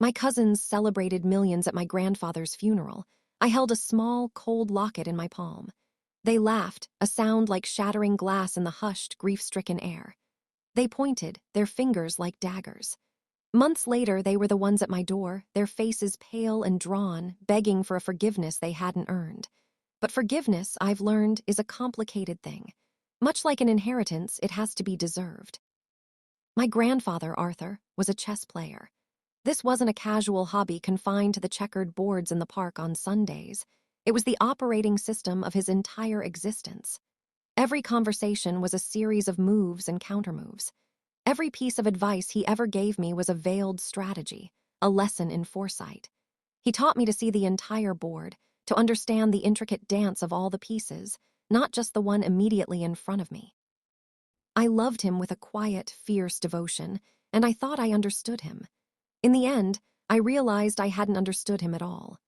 My cousins celebrated millions at my grandfather's funeral. I held a small, cold locket in my palm. They laughed, a sound like shattering glass in the hushed, grief-stricken air. They pointed, their fingers like daggers. Months later, they were the ones at my door, their faces pale and drawn, begging for a forgiveness they hadn't earned. But forgiveness, I've learned, is a complicated thing. Much like an inheritance, it has to be deserved. My grandfather, Arthur, was a chess player. This wasn't a casual hobby confined to the checkered boards in the park on Sundays. It was the operating system of his entire existence. Every conversation was a series of moves and countermoves. Every piece of advice he ever gave me was a veiled strategy, a lesson in foresight. He taught me to see the entire board, to understand the intricate dance of all the pieces, not just the one immediately in front of me. I loved him with a quiet, fierce devotion, and I thought I understood him. In the end, I realized I hadn't understood him at all.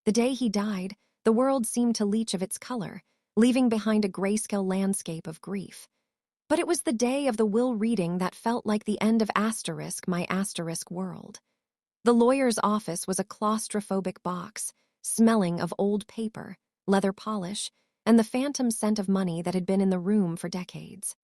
The day he died, the world seemed to leach of its color, leaving behind a grayscale landscape of grief. But it was the day of the will reading that felt like the end of my asterisk world. The lawyer's office was a claustrophobic box, smelling of old paper, leather polish, and the phantom scent of money that had been in the room for decades.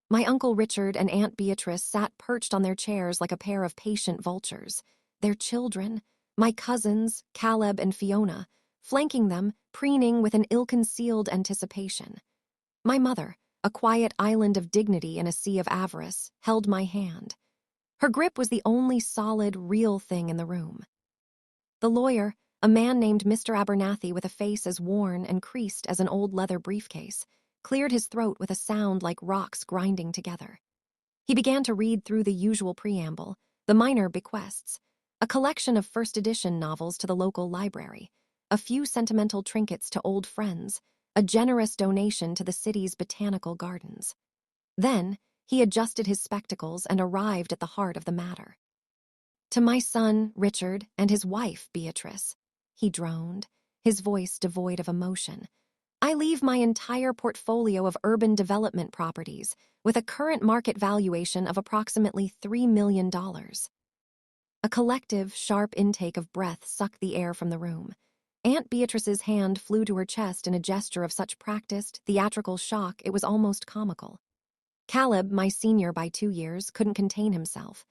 My Uncle Richard and Aunt Beatrice sat perched on their chairs like a pair of patient vultures, their children, my cousins, Caleb and Fiona, flanking them, preening with an ill-concealed anticipation. My mother, a quiet island of dignity in a sea of avarice, held my hand. Her grip was the only solid, real thing in the room. The lawyer, a man named Mr. Abernathy with a face as worn and creased as an old leather briefcase, cleared his throat with a sound like rocks grinding together. He began to read through the usual preamble, the minor bequests, a collection of first-edition novels to the local library, a few sentimental trinkets to old friends, a generous donation to the city's botanical gardens. Then, he adjusted his spectacles and arrived at the heart of the matter. "To my son, Richard, and his wife, Beatrice," he droned, his voice devoid of emotion, "I leave my entire portfolio of urban development properties with a current market valuation of approximately $3 million. A collective, sharp intake of breath sucked the air from the room. Aunt Beatrice's hand flew to her chest in a gesture of such practiced, theatrical shock it was almost comical. Caleb, my senior by 2 years, couldn't contain himself.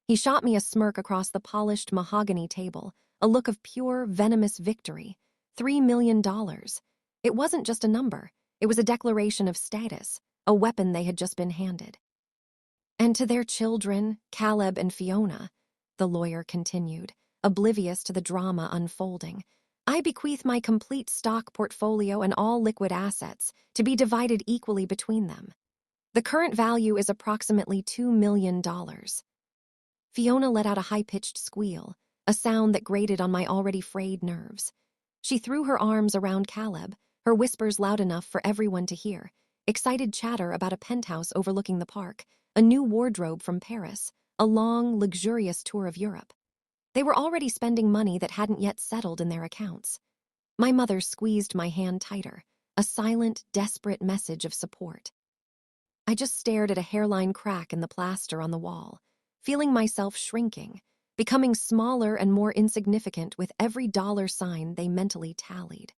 He shot me a smirk across the polished mahogany table, a look of pure, venomous victory. $3 million. It wasn't just a number. It was a declaration of status, a weapon they had just been handed. "And to their children, Caleb and Fiona," the lawyer continued, oblivious to the drama unfolding, "I bequeath my complete stock portfolio and all liquid assets to be divided equally between them. The current value is approximately $2 million. Fiona let out a high-pitched squeal, a sound that grated on my already frayed nerves. She threw her arms around Caleb, her whispers loud enough for everyone to hear, excited chatter about a penthouse overlooking the park, a new wardrobe from Paris, a long, luxurious tour of Europe. They were already spending money that hadn't yet settled in their accounts. My mother squeezed my hand tighter, a silent, desperate message of support. I just stared at a hairline crack in the plaster on the wall, feeling myself shrinking, becoming smaller and more insignificant with every dollar sign they mentally tallied.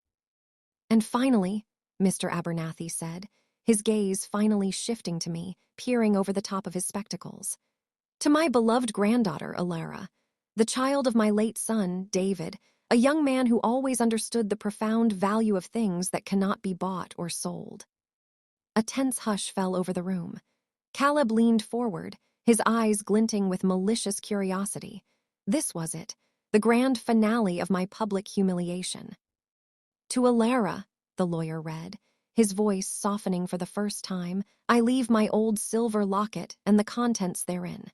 "And finally," Mr. Abernathy said, his gaze finally shifting to me, peering over the top of his spectacles, "to my beloved granddaughter, Alara, the child of my late son, David, a young man who always understood the profound value of things that cannot be bought or sold." A tense hush fell over the room. Caleb leaned forward, his eyes glinting with malicious curiosity. This was it, the grand finale of my public humiliation. "To Alara," the lawyer read, his voice softening for the first time, "I leave my old silver locket and the contents therein.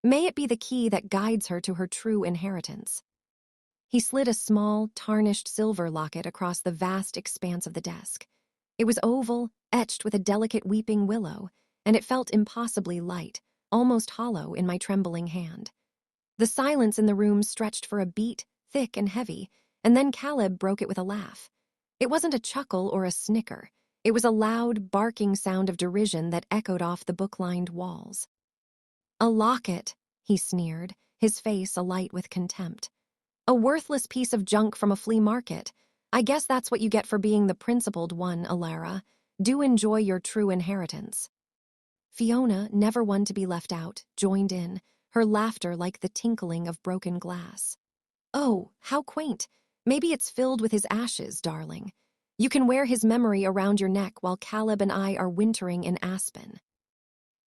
May it be the key that guides her to her true inheritance." He slid a small, tarnished silver locket across the vast expanse of the desk. It was oval, etched with a delicate weeping willow, and it felt impossibly light, almost hollow in my trembling hand. The silence in the room stretched for a beat, thick and heavy, and then Caleb broke it with a laugh. It wasn't a chuckle or a snicker. It was a loud, barking sound of derision that echoed off the book-lined walls. "A locket," he sneered, his face alight with contempt. A worthless piece of junk from a flea market. I guess that's what you get for being the principled one, Alara. Do enjoy your true inheritance. Fiona, never one to be left out, joined in, her laughter like the tinkling of broken glass. Oh, how quaint. Maybe it's filled with his ashes, darling. You can wear his memory around your neck while Caleb and I are wintering in Aspen.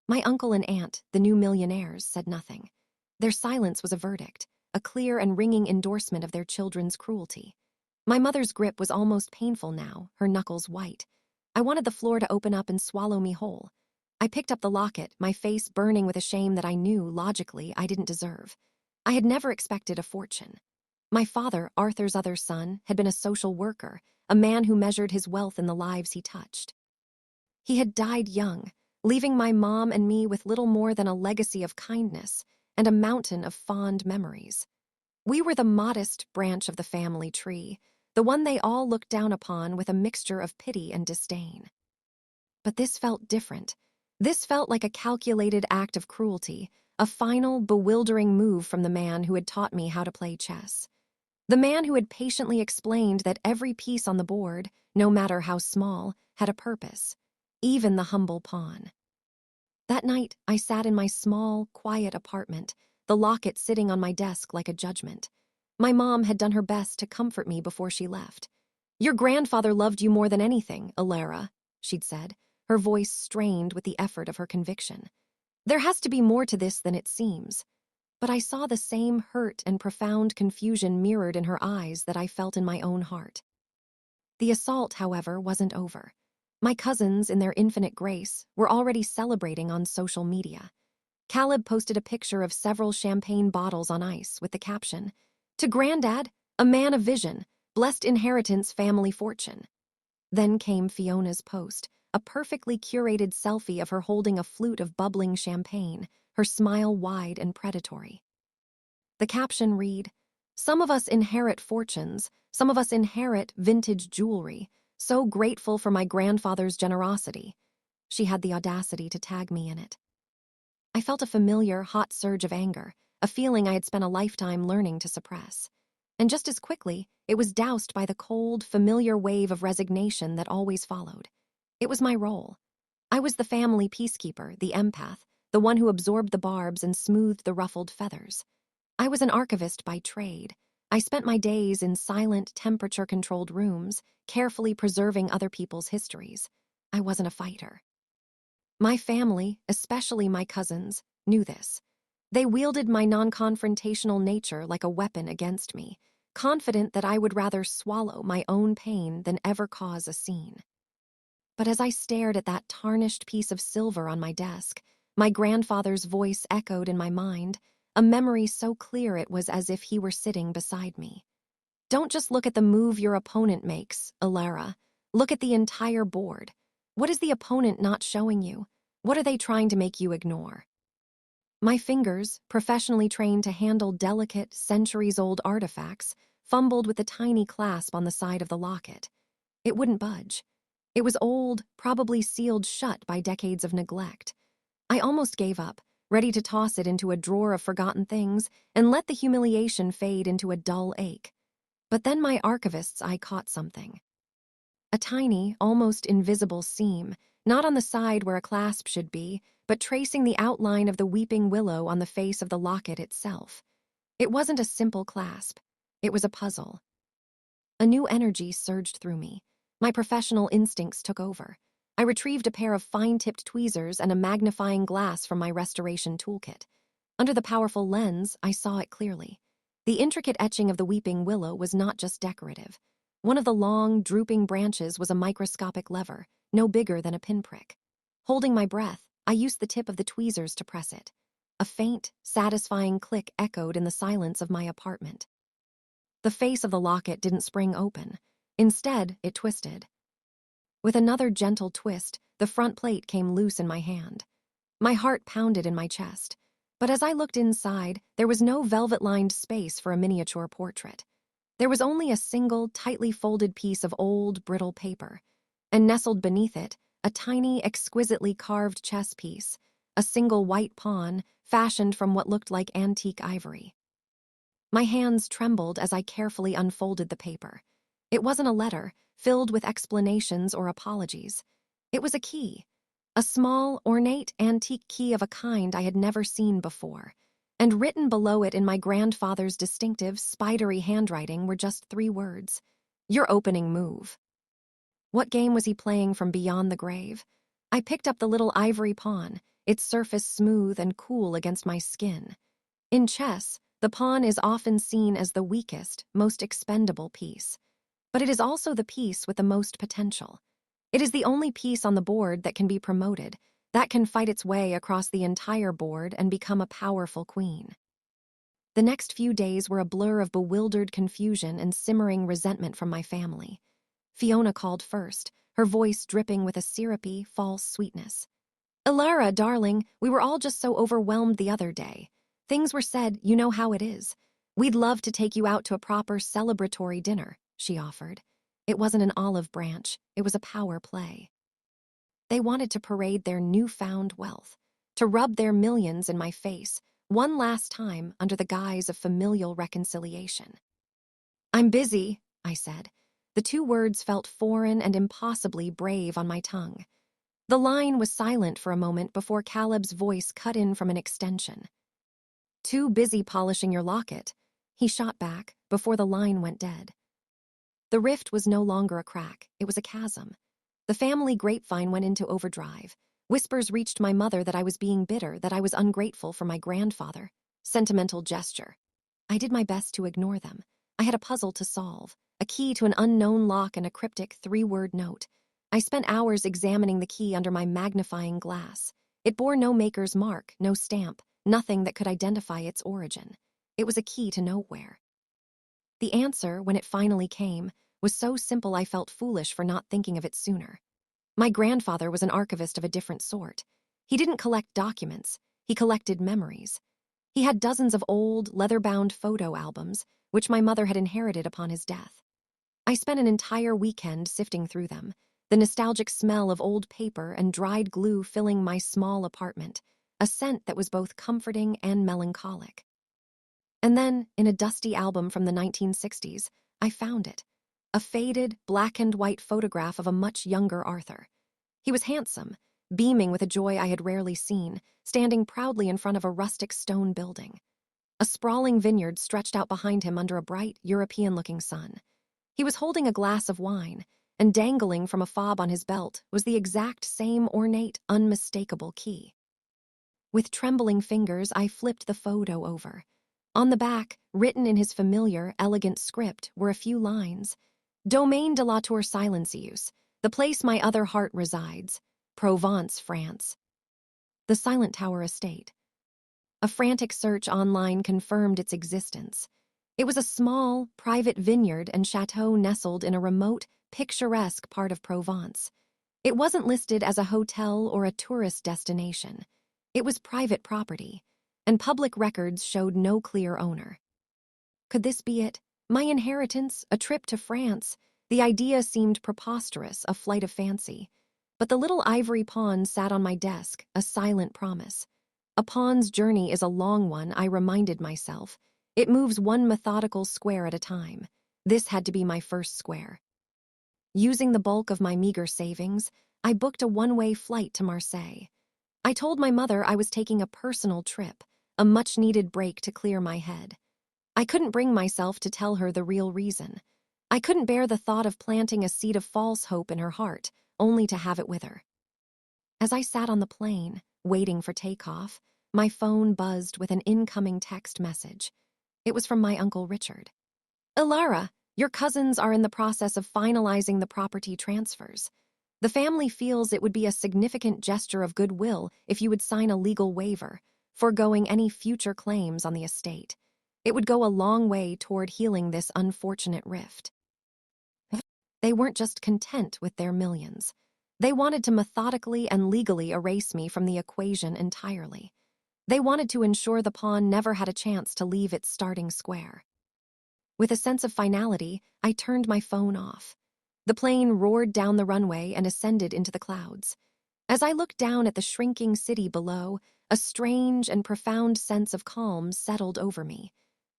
My uncle and aunt, the new millionaires, said nothing. Their silence was a verdict, a clear and ringing endorsement of their children's cruelty. My mother's grip was almost painful now, her knuckles white. I wanted the floor to open up and swallow me whole. I picked up the locket, my face burning with a shame that I knew, logically, I didn't deserve. I had never expected a fortune. My father, Arthur's other son, had been a social worker, a man who measured his wealth in the lives he touched. He had died young, leaving my mom and me with little more than a legacy of kindness and a mountain of fond memories. We were the modest branch of the family tree, the one they all looked down upon with a mixture of pity and disdain. But this felt different. This felt like a calculated act of cruelty, a final, bewildering move from the man who had taught me how to play chess. The man who had patiently explained that every piece on the board, no matter how small, had a purpose, even the humble pawn. That night, I sat in my small, quiet apartment, the locket sitting on my desk like a judgment. My mom had done her best to comfort me before she left. "Your grandfather loved you more than anything, Alara," she'd said, her voice strained with the effort of her conviction. "There has to be more to this than it seems." But I saw the same hurt and profound confusion mirrored in her eyes that I felt in my own heart. The assault, however, wasn't over. My cousins, in their infinite grace, were already celebrating on social media. Caleb posted a picture of several champagne bottles on ice with the caption, "To Granddad, a man of vision, blessed inheritance family fortune." Then came Fiona's post, a perfectly curated selfie of her holding a flute of bubbling champagne, her smile wide and predatory. The caption read, "Some of us inherit fortunes, some of us inherit vintage jewelry. So grateful for my grandfather's generosity." She had the audacity to tag me in it. I felt a familiar, hot surge of anger, a feeling I had spent a lifetime learning to suppress. And just as quickly, it was doused by the cold, familiar wave of resignation that always followed. It was my role. I was the family peacekeeper, the empath, the one who absorbed the barbs and smoothed the ruffled feathers. I was an archivist by trade. I spent my days in silent, temperature-controlled rooms, carefully preserving other people's histories. I wasn't a fighter. My family, especially my cousins, knew this. They wielded my non-confrontational nature like a weapon against me, confident that I would rather swallow my own pain than ever cause a scene. But as I stared at that tarnished piece of silver on my desk, my grandfather's voice echoed in my mind, a memory so clear it was as if he were sitting beside me. "Don't just look at the move your opponent makes, Alara. Look at the entire board. What is the opponent not showing you? What are they trying to make you ignore?" My fingers, professionally trained to handle delicate, centuries-old artifacts, fumbled with the tiny clasp on the side of the locket. It wouldn't budge. It was old, probably sealed shut by decades of neglect. I almost gave up, ready to toss it into a drawer of forgotten things and let the humiliation fade into a dull ache. But then my archivist's eye caught something. A tiny, almost invisible seam, not on the side where a clasp should be, but tracing the outline of the weeping willow on the face of the locket itself. It wasn't a simple clasp. It was a puzzle. A new energy surged through me. My professional instincts took over. I retrieved a pair of fine-tipped tweezers and a magnifying glass from my restoration toolkit. Under the powerful lens, I saw it clearly. The intricate etching of the weeping willow was not just decorative. One of the long, drooping branches was a microscopic lever, no bigger than a pinprick. Holding my breath, I used the tip of the tweezers to press it. A faint, satisfying click echoed in the silence of my apartment. The face of the locket didn't spring open. Instead, it twisted. With another gentle twist, the front plate came loose in my hand. My heart pounded in my chest. But as I looked inside, there was no velvet-lined space for a miniature portrait. There was only a single, tightly folded piece of old, brittle paper. And nestled beneath it, a tiny, exquisitely carved chess piece, a single white pawn fashioned from what looked like antique ivory. My hands trembled as I carefully unfolded the paper. It wasn't a letter, filled with explanations or apologies. It was a key. A small, ornate, antique key of a kind I had never seen before. And written below it in my grandfather's distinctive, spidery handwriting were just 3 words. Your opening move. What game was he playing from beyond the grave? I picked up the little ivory pawn, its surface smooth and cool against my skin. In chess, the pawn is often seen as the weakest, most expendable piece. But it is also the piece with the most potential. It is the only piece on the board that can be promoted, that can fight its way across the entire board and become a powerful queen. The next few days were a blur of bewildered confusion and simmering resentment from my family. Fiona called first, her voice dripping with a syrupy, false sweetness. "Elara, darling, we were all just so overwhelmed the other day. Things were said, you know how it is. We'd love to take you out to a proper celebratory dinner," she offered. It wasn't an olive branch, it was a power play. They wanted to parade their newfound wealth, to rub their millions in my face, one last time under the guise of familial reconciliation. "I'm busy," I said. The 2 words felt foreign and impossibly brave on my tongue. The line was silent for a moment before Caleb's voice cut in from an extension. "Too busy polishing your locket," he shot back before the line went dead. The rift was no longer a crack, it was a chasm. The family grapevine went into overdrive. Whispers reached my mother that I was being bitter, that I was ungrateful for my grandfather. Sentimental gesture. I did my best to ignore them. I had a puzzle to solve, a key to an unknown lock and a cryptic 3-word note. I spent hours examining the key under my magnifying glass. It bore no maker's mark, no stamp, nothing that could identify its origin. It was a key to nowhere. The answer, when it finally came, was so simple I felt foolish for not thinking of it sooner. My grandfather was an archivist of a different sort. He didn't collect documents, he collected memories. He had dozens of old, leather-bound photo albums, which my mother had inherited upon his death. I spent an entire weekend sifting through them, the nostalgic smell of old paper and dried glue filling my small apartment, a scent that was both comforting and melancholic. And then, in a dusty album from the 1960s, I found it. A faded, black-and-white photograph of a much younger Arthur. He was handsome, beaming with a joy I had rarely seen, standing proudly in front of a rustic stone building. A sprawling vineyard stretched out behind him under a bright, European-looking sun. He was holding a glass of wine, and dangling from a fob on his belt was the exact same ornate, unmistakable key. With trembling fingers, I flipped the photo over. On the back, written in his familiar, elegant script, were a few lines. "Domaine de la Tour Silencieuse, the place my other heart resides, Provence, France." The Silent Tower Estate. A frantic search online confirmed its existence. It was a small, private vineyard and chateau nestled in a remote, picturesque part of Provence. It wasn't listed as a hotel or a tourist destination. It was private property, and public records showed no clear owner. Could this be it? My inheritance, a trip to France? The idea seemed preposterous, a flight of fancy. But the little ivory pawn sat on my desk, a silent promise. A pawn's journey is a long one, I reminded myself. It moves one methodical square at a time. This had to be my first square. Using the bulk of my meager savings, I booked a one-way flight to Marseille. I told my mother I was taking a personal trip, a much-needed break to clear my head. I couldn't bring myself to tell her the real reason. I couldn't bear the thought of planting a seed of false hope in her heart, only to have it wither. As I sat on the plane, waiting for takeoff, my phone buzzed with an incoming text message. It was from my Uncle Richard. "Elara, your cousins are in the process of finalizing the property transfers. The family feels it would be a significant gesture of goodwill if you would sign a legal waiver, foregoing any future claims on the estate. It would go a long way toward healing this unfortunate rift." They weren't just content with their millions. They wanted to methodically and legally erase me from the equation entirely. They wanted to ensure the pawn never had a chance to leave its starting square. With a sense of finality, I turned my phone off. The plane roared down the runway and ascended into the clouds. As I looked down at the shrinking city below, a strange and profound sense of calm settled over me.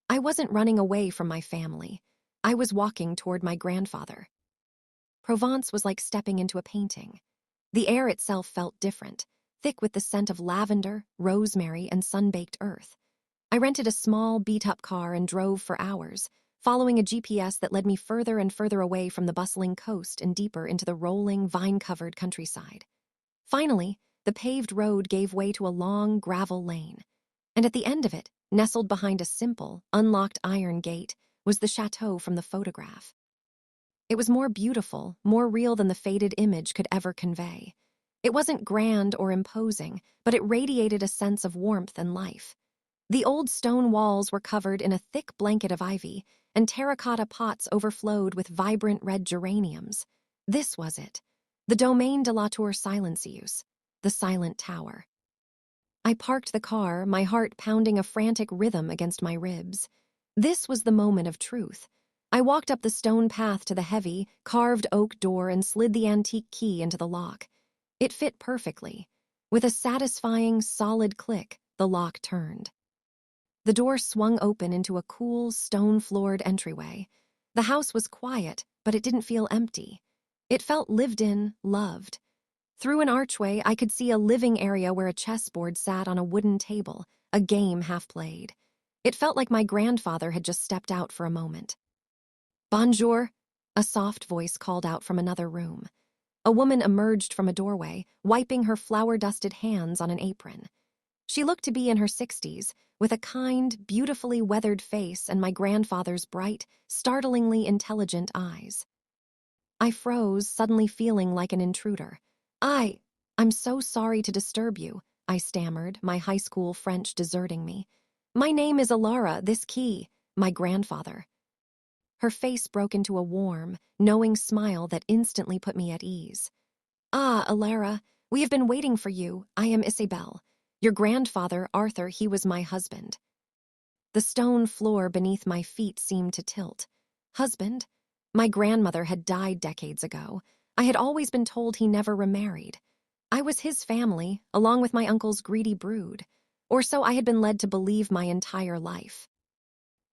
I wasn't running away from my family. I was walking toward my grandfather. Provence was like stepping into a painting. The air itself felt different, thick with the scent of lavender, rosemary, and sun-baked earth. I rented a small, beat-up car and drove for hours, following a GPS that led me further and further away from the bustling coast and deeper into the rolling, vine-covered countryside. Finally, the paved road gave way to a long gravel lane, and at the end of it, nestled behind a simple, unlocked iron gate, was the chateau from the photograph. It was more beautiful, more real than the faded image could ever convey. It wasn't grand or imposing, but it radiated a sense of warmth and life. The old stone walls were covered in a thick blanket of ivy, and terracotta pots overflowed with vibrant red geraniums. This was it, the Domaine de la Tour Silencieuse, the Silent Tower. I parked the car, my heart pounding a frantic rhythm against my ribs. This was the moment of truth. I walked up the stone path to the heavy, carved oak door and slid the antique key into the lock. It fit perfectly. With a satisfying, solid click, the lock turned. The door swung open into a cool, stone-floored entryway. The house was quiet, but it didn't feel empty. It felt lived in, loved. Through an archway, I could see a living area where a chessboard sat on a wooden table, a game half played. It felt like my grandfather had just stepped out for a moment. "Bonjour," a soft voice called out from another room. A woman emerged from a doorway, wiping her flour-dusted hands on an apron. She looked to be in her 60s, with a kind, beautifully weathered face and my grandfather's bright, startlingly intelligent eyes. I froze, suddenly feeling like an intruder. I'm so sorry to disturb you," I stammered, my high school French deserting me. "My name is Alara, this key, my grandfather." Her face broke into a warm, knowing smile that instantly put me at ease. "Ah, Alara, we have been waiting for you. I am Isabel. Your grandfather, Arthur, he was my husband." The stone floor beneath my feet seemed to tilt. Husband? My grandmother had died decades ago. I had always been told he never remarried. I was his family, along with my uncle's greedy brood. Or so I had been led to believe my entire life.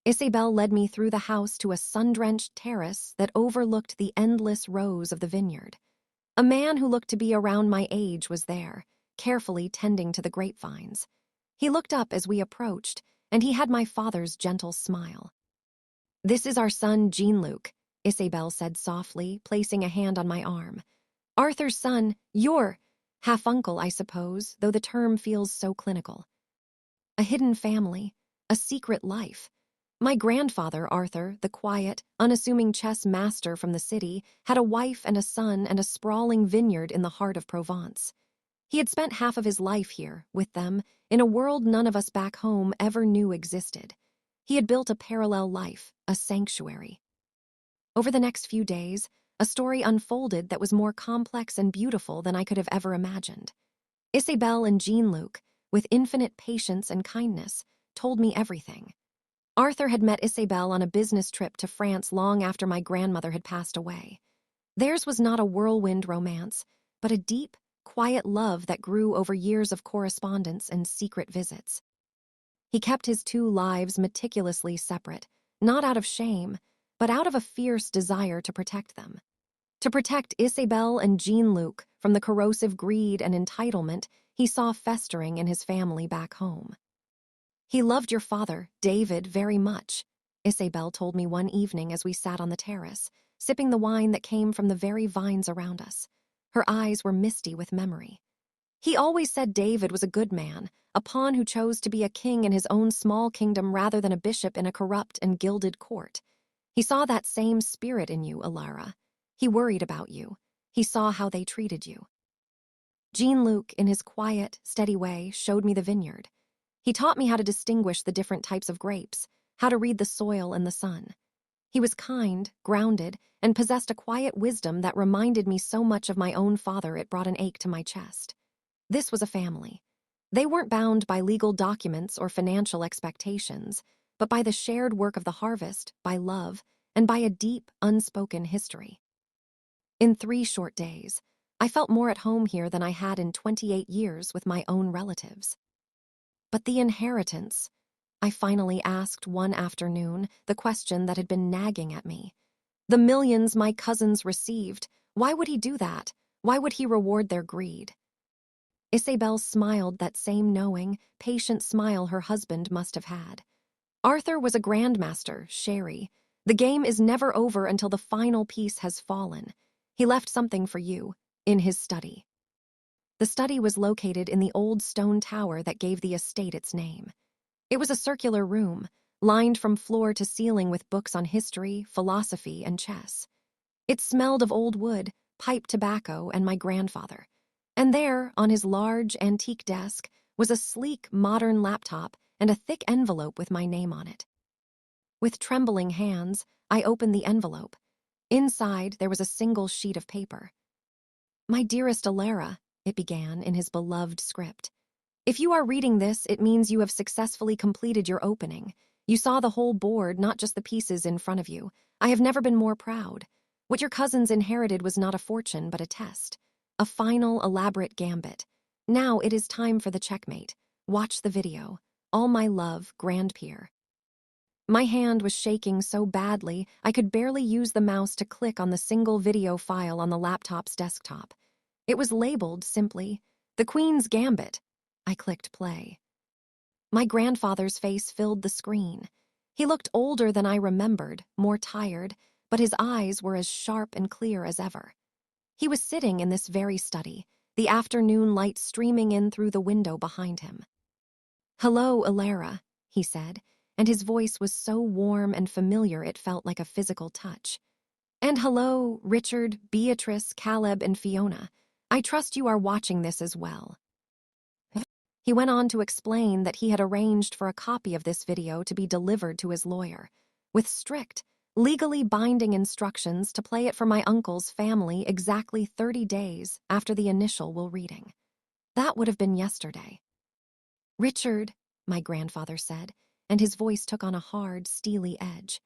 Isabel led me through the house to a sun-drenched terrace that overlooked the endless rows of the vineyard. A man who looked to be around my age was there, carefully tending to the grapevines. He looked up as we approached, and he had my father's gentle smile. "This is our son, Jean-Luc," Isabel said softly, placing a hand on my arm. "Arthur's son, your half-uncle, I suppose, though the term feels so clinical. A hidden family, a secret life. My grandfather, Arthur, the quiet, unassuming chess master from the city, had a wife and a son and a sprawling vineyard in the heart of Provence. He had spent half of his life here, with them, in a world none of us back home ever knew existed. He had built a parallel life, a sanctuary. Over the next few days, a story unfolded that was more complex and beautiful than I could have ever imagined. Isabel and Jean-Luc, with infinite patience and kindness, told me everything. Arthur had met Isabel on a business trip to France long after my grandmother had passed away. Theirs was not a whirlwind romance, but a deep, quiet love that grew over years of correspondence and secret visits. He kept his two lives meticulously separate, not out of shame, but out of a fierce desire to protect them. To protect Isabel and Jean-Luc from the corrosive greed and entitlement he saw festering in his family back home. "He loved your father, David, very much," Isabel told me one evening as we sat on the terrace, sipping the wine that came from the very vines around us. Her eyes were misty with memory. "He always said David was a good man, a pawn who chose to be a king in his own small kingdom rather than a bishop in a corrupt and gilded court. He saw that same spirit in you, Alara. He worried about you. He saw how they treated you." Jean-Luc, in his quiet, steady way, showed me the vineyard. He taught me how to distinguish the different types of grapes, how to read the soil and the sun. He was kind, grounded, and possessed a quiet wisdom that reminded me so much of my own father it brought an ache to my chest. This was a family. They weren't bound by legal documents or financial expectations, but by the shared work of the harvest, by love, and by a deep, unspoken history. In 3 short days, I felt more at home here than I had in 28 years with my own relatives. But the inheritance, I finally asked one afternoon, the question that had been nagging at me. The millions my cousins received, why would he do that? Why would he reward their greed? Isabel smiled that same knowing, patient smile her husband must have had. Arthur was a grandmaster, Sherry. The game is never over until the final piece has fallen. He left something for you, in his study. The study was located in the old stone tower that gave the estate its name. It was a circular room, lined from floor to ceiling with books on history, philosophy, and chess. It smelled of old wood, pipe tobacco, and my grandfather. And there, on his large, antique desk, was a sleek, modern laptop and a thick envelope with my name on it. With trembling hands, I opened the envelope. Inside, there was a single sheet of paper. "My dearest Alara," it began in his beloved script. "If you are reading this, it means you have successfully completed your opening. You saw the whole board, not just the pieces in front of you. I have never been more proud. What your cousins inherited was not a fortune, but a test. A final, elaborate gambit. Now it is time for the checkmate. Watch the video. All my love, Grandpeer." My hand was shaking so badly, I could barely use the mouse to click on the single video file on the laptop's desktop. It was labeled simply, "The Queen's Gambit." I clicked play. My grandfather's face filled the screen. He looked older than I remembered, more tired, but his eyes were as sharp and clear as ever. He was sitting in this very study, the afternoon light streaming in through the window behind him. "Hello, Alara," he said, and his voice was so warm and familiar it felt like a physical touch. "And hello, Richard, Beatrice, Caleb, and Fiona. I trust you are watching this as well." He went on to explain that he had arranged for a copy of this video to be delivered to his lawyer, with strict, legally binding instructions to play it for my uncle's family exactly 30 days after the initial will reading. That would have been yesterday. "Richard," my grandfather said, and his voice took on a hard, steely edge.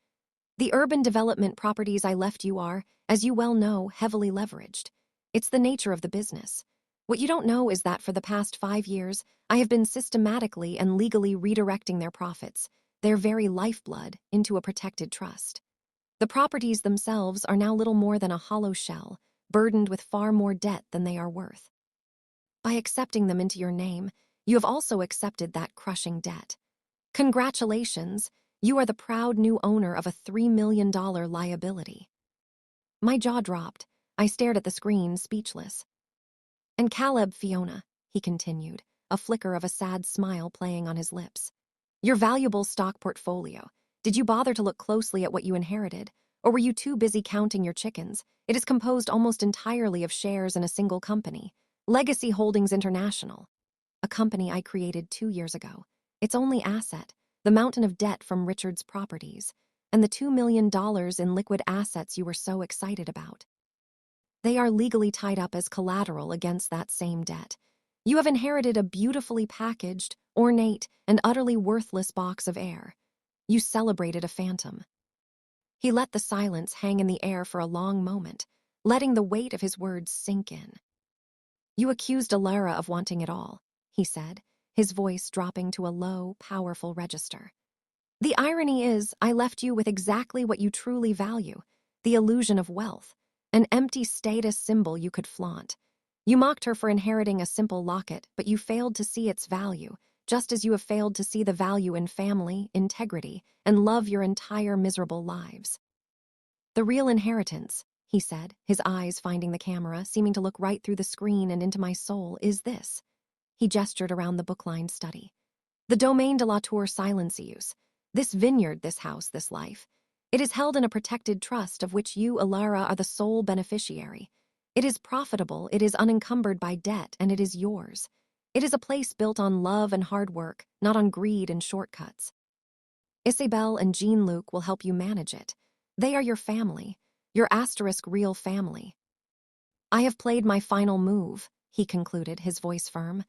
"The urban development properties I left you are, as you well know, heavily leveraged. It's the nature of the business. What you don't know is that for the past 5 years, I have been systematically and legally redirecting their profits, their very lifeblood, into a protected trust. The properties themselves are now little more than a hollow shell, burdened with far more debt than they are worth. By accepting them into your name, you have also accepted that crushing debt. Congratulations, you are the proud new owner of a $3 million liability." My jaw dropped. I stared at the screen, speechless. "And Caleb, Fiona," he continued, a flicker of a sad smile playing on his lips. "Your valuable stock portfolio. Did you bother to look closely at what you inherited? Or were you too busy counting your chickens? It is composed almost entirely of shares in a single company, Legacy Holdings International, a company I created 2 years ago. Its only asset, the mountain of debt from Richard's properties, and the $2 million in liquid assets you were so excited about. They are legally tied up as collateral against that same debt. You have inherited a beautifully packaged, ornate, and utterly worthless box of air. You celebrated a phantom." He let the silence hang in the air for a long moment, letting the weight of his words sink in. "You accused Alara of wanting it all," he said, his voice dropping to a low, powerful register. "The irony is, I left you with exactly what you truly value, the illusion of wealth, an empty status symbol you could flaunt. You mocked her for inheriting a simple locket, but you failed to see its value, just as you have failed to see the value in family, integrity, and love your entire miserable lives. The real inheritance," he said, his eyes finding the camera, seeming to look right through the screen and into my soul, "is this." He gestured around the book-lined study. "The Domaine de la Tour Silencius. This vineyard, this house, this life. It is held in a protected trust of which you, Alara, are the sole beneficiary. It is profitable, it is unencumbered by debt, and it is yours. It is a place built on love and hard work, not on greed and shortcuts. Isabel and Jean-Luc will help you manage it. They are your family, your asterisk real family. I have played my final move," he concluded, his voice firm.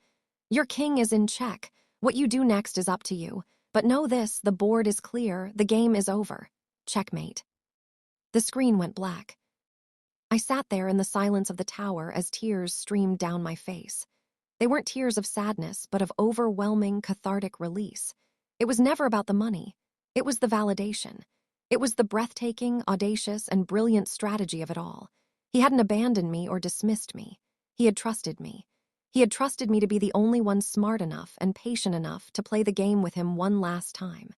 "Your king is in check. What you do next is up to you. But know this, the board is clear, the game is over. Checkmate." The screen went black. I sat there in the silence of the tower as tears streamed down my face. They weren't tears of sadness, but of overwhelming, cathartic release. It was never about the money. It was the validation. It was the breathtaking, audacious, and brilliant strategy of it all. He hadn't abandoned me or dismissed me. He had trusted me. He had trusted me to be the only one smart enough and patient enough to play the game with him one last time.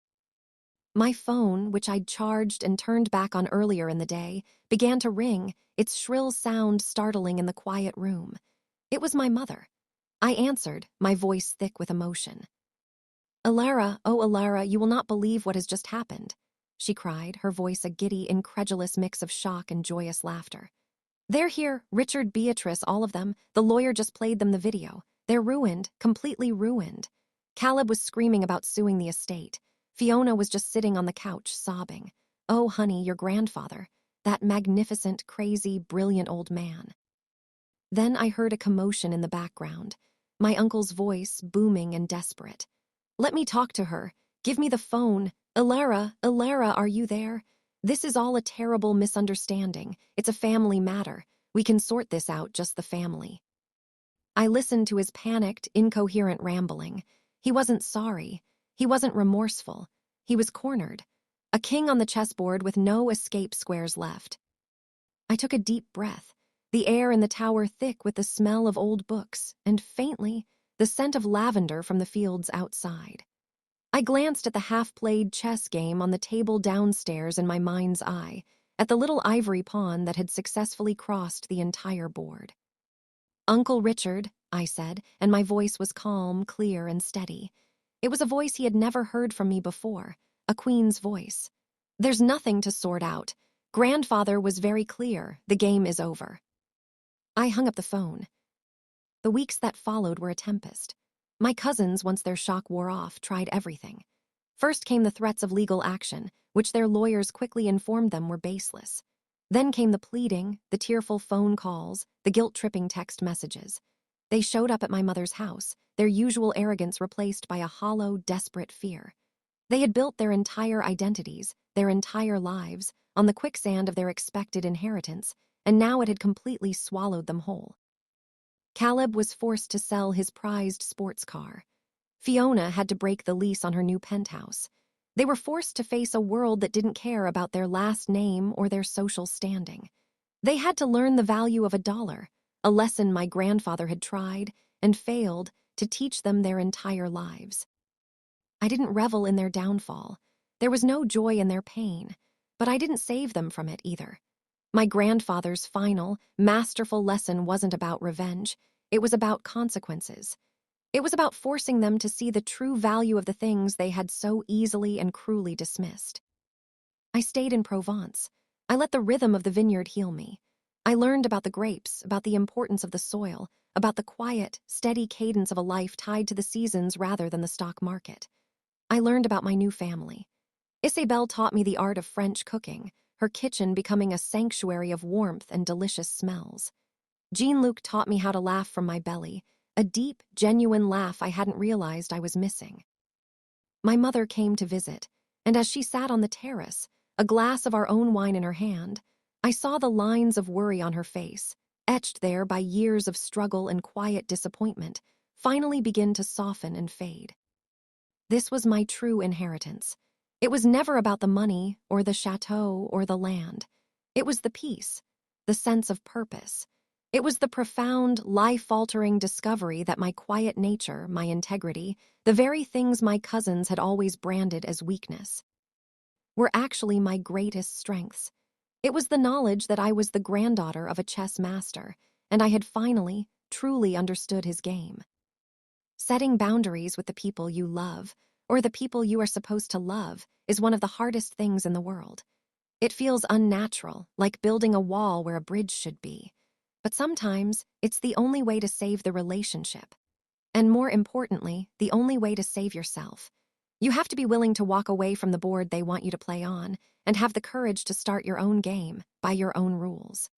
My phone, which I'd charged and turned back on earlier in the day, began to ring, its shrill sound startling in the quiet room. It was my mother. I answered, my voice thick with emotion. "Alara, oh Alara, you will not believe what has just happened," she cried, her voice a giddy, incredulous mix of shock and joyous laughter. "They're here, Richard, Beatrice, all of them. The lawyer just played them the video. They're ruined, completely ruined." Caleb was screaming about suing the estate. Fiona was just sitting on the couch, sobbing. "Oh, honey, your grandfather. That magnificent, crazy, brilliant old man." Then I heard a commotion in the background, my uncle's voice booming and desperate. "Let me talk to her. Give me the phone. Alara, Alara, are you there? This is all a terrible misunderstanding. It's a family matter. We can sort this out, just the family." I listened to his panicked, incoherent rambling. He wasn't sorry. He wasn't remorseful. He was cornered. A king on the chessboard with no escape squares left. I took a deep breath, the air in the tower thick with the smell of old books, and faintly, the scent of lavender from the fields outside. I glanced at the half-played chess game on the table downstairs in my mind's eye, at the little ivory pawn that had successfully crossed the entire board. "Uncle Richard," I said, and my voice was calm, clear, and steady. It was a voice he had never heard from me before, a queen's voice. "There's nothing to sort out. Grandfather was very clear. The game is over." I hung up the phone. The weeks that followed were a tempest. My cousins, once their shock wore off, tried everything. First came the threats of legal action, which their lawyers quickly informed them were baseless. Then came the pleading, the tearful phone calls, the guilt-tripping text messages. They showed up at my mother's house, their usual arrogance replaced by a hollow, desperate fear. They had built their entire identities, their entire lives, on the quicksand of their expected inheritance, and now it had completely swallowed them whole. Caleb was forced to sell his prized sports car. Fiona had to break the lease on her new penthouse. They were forced to face a world that didn't care about their last name or their social standing. They had to learn the value of $1, a lesson my grandfather had tried and failed to teach them their entire lives. I didn't revel in their downfall. There was no joy in their pain, but I didn't save them from it either. My grandfather's final, masterful lesson wasn't about revenge. It was about consequences. It was about forcing them to see the true value of the things they had so easily and cruelly dismissed. I stayed in Provence. I let the rhythm of the vineyard heal me. I learned about the grapes, about the importance of the soil, about the quiet, steady cadence of a life tied to the seasons rather than the stock market. I learned about my new family. Isabelle taught me the art of French cooking, her kitchen becoming a sanctuary of warmth and delicious smells. Jean-Luc taught me how to laugh from my belly, a deep, genuine laugh I hadn't realized I was missing. My mother came to visit, and as she sat on the terrace, a glass of our own wine in her hand, I saw the lines of worry on her face, etched there by years of struggle and quiet disappointment, finally begin to soften and fade. This was my true inheritance. It was never about the money or the chateau or the land. It was the peace, the sense of purpose. It was the profound, life-altering discovery that my quiet nature, my integrity, the very things my cousins had always branded as weakness, were actually my greatest strengths. It was the knowledge that I was the granddaughter of a chess master, and I had finally, truly understood his game. Setting boundaries with the people you love, or the people you are supposed to love, is one of the hardest things in the world. It feels unnatural, like building a wall where a bridge should be. But sometimes, it's the only way to save the relationship. And more importantly, the only way to save yourself. You have to be willing to walk away from the board they want you to play on, and have the courage to start your own game, by your own rules.